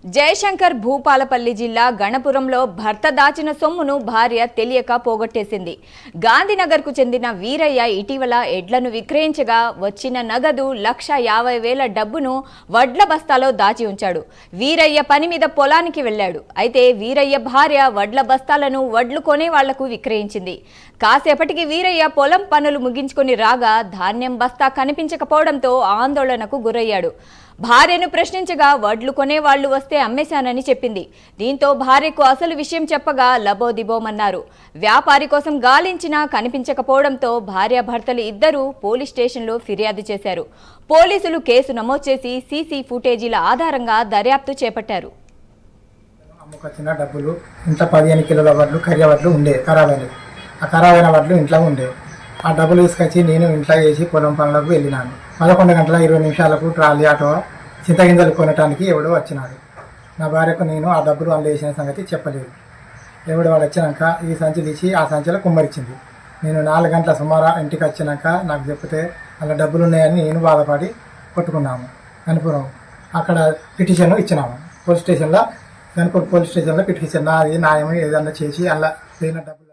జయశంకర్ భూపాలపల్లి జిల్లా గణపురంలో భర్త దాచిన సొమ్మును భార్య తెలియక పోగొట్టేసింది. గాంధీనగర్కు చెందిన వీరయ్య ఇటీవల ఎడ్లను విక్రయించగా వచ్చిన నగదు 1,50,000 డబ్బును వడ్ల బస్తాలో దాచి ఉంచాడు. వీరయ్య పని మీద పొలానికి వెళ్లాడు. అయితే వీరయ్య భార్య వడ్ల బస్తాలను వడ్లు కొనే వాళ్లకు విక్రయించింది. కాసేపటికి వీరయ్య పొలం పనులు ముగించుకొని రాగా ధాన్యం బస్తా కనిపించకపోవడంతో ఆందోళనకు గురయ్యాడు. భార్యను ప్రశ్నించగా వడ్లు కొనేవాళ్లు వస్తే అమ్మేశానని చెప్పింది. దీంతో భార్యకు అసలు విషయం చెప్పగా లబోదిబోమన్నారు. వ్యాపారి కోసం గాలించినా కనిపించకపోవడంతో భార్యాభర్తలు ఇద్దరూ పోలీస్ స్టేషన్లో ఫిర్యాదు చేశారు. పోలీసులు కేసు నమోదు చేసి సీసీ ఫుటేజీల ఆధారంగా దర్యాప్తు చేపట్టారు. అమ్ముకొచ్చిన డబ్బులు ఇంత 15 కిలోల వడ్లు కర్య వడ్లు ఉండే ఖరాబైనవి. ఆ ఖరాబైన వడ్లు ఇంట్లో ఉండే. ఆ డబ్బులు తీసుకొచ్చి నేను ఇంట్లో వేసి పొలం పనులకు వెళ్ళినాను. 11 గంటల 20 నిమిషాలకు ట్రాలీ ఆటో చింతగింజలు కొనటానికి ఎవడో వచ్చినాడు. నా భార్యకు నేను ఆ డబ్బులు అందులో వేసిన సంగతి చెప్పలేదు. ఎవడో వాడు వచ్చినాక ఈ సంచి తీసి ఆ సంచిలో కుమ్మరించింది. నేను 4 గంటల సుమారు ఇంటికి వచ్చినాక నాకు చెప్తే అలా డబ్బులు ఉన్నాయని నేను బాధపడి కొట్టుకున్నాము. గణపురం అక్కడ పిటిషన్ ఇచ్చినాము. పోలీస్ స్టేషన్లో గణపూర్ పోలీస్ స్టేషన్లో పిటిషన్ నాది న్యాయం ఏదన్నా చేసి అలా పోయిన డబ్బులు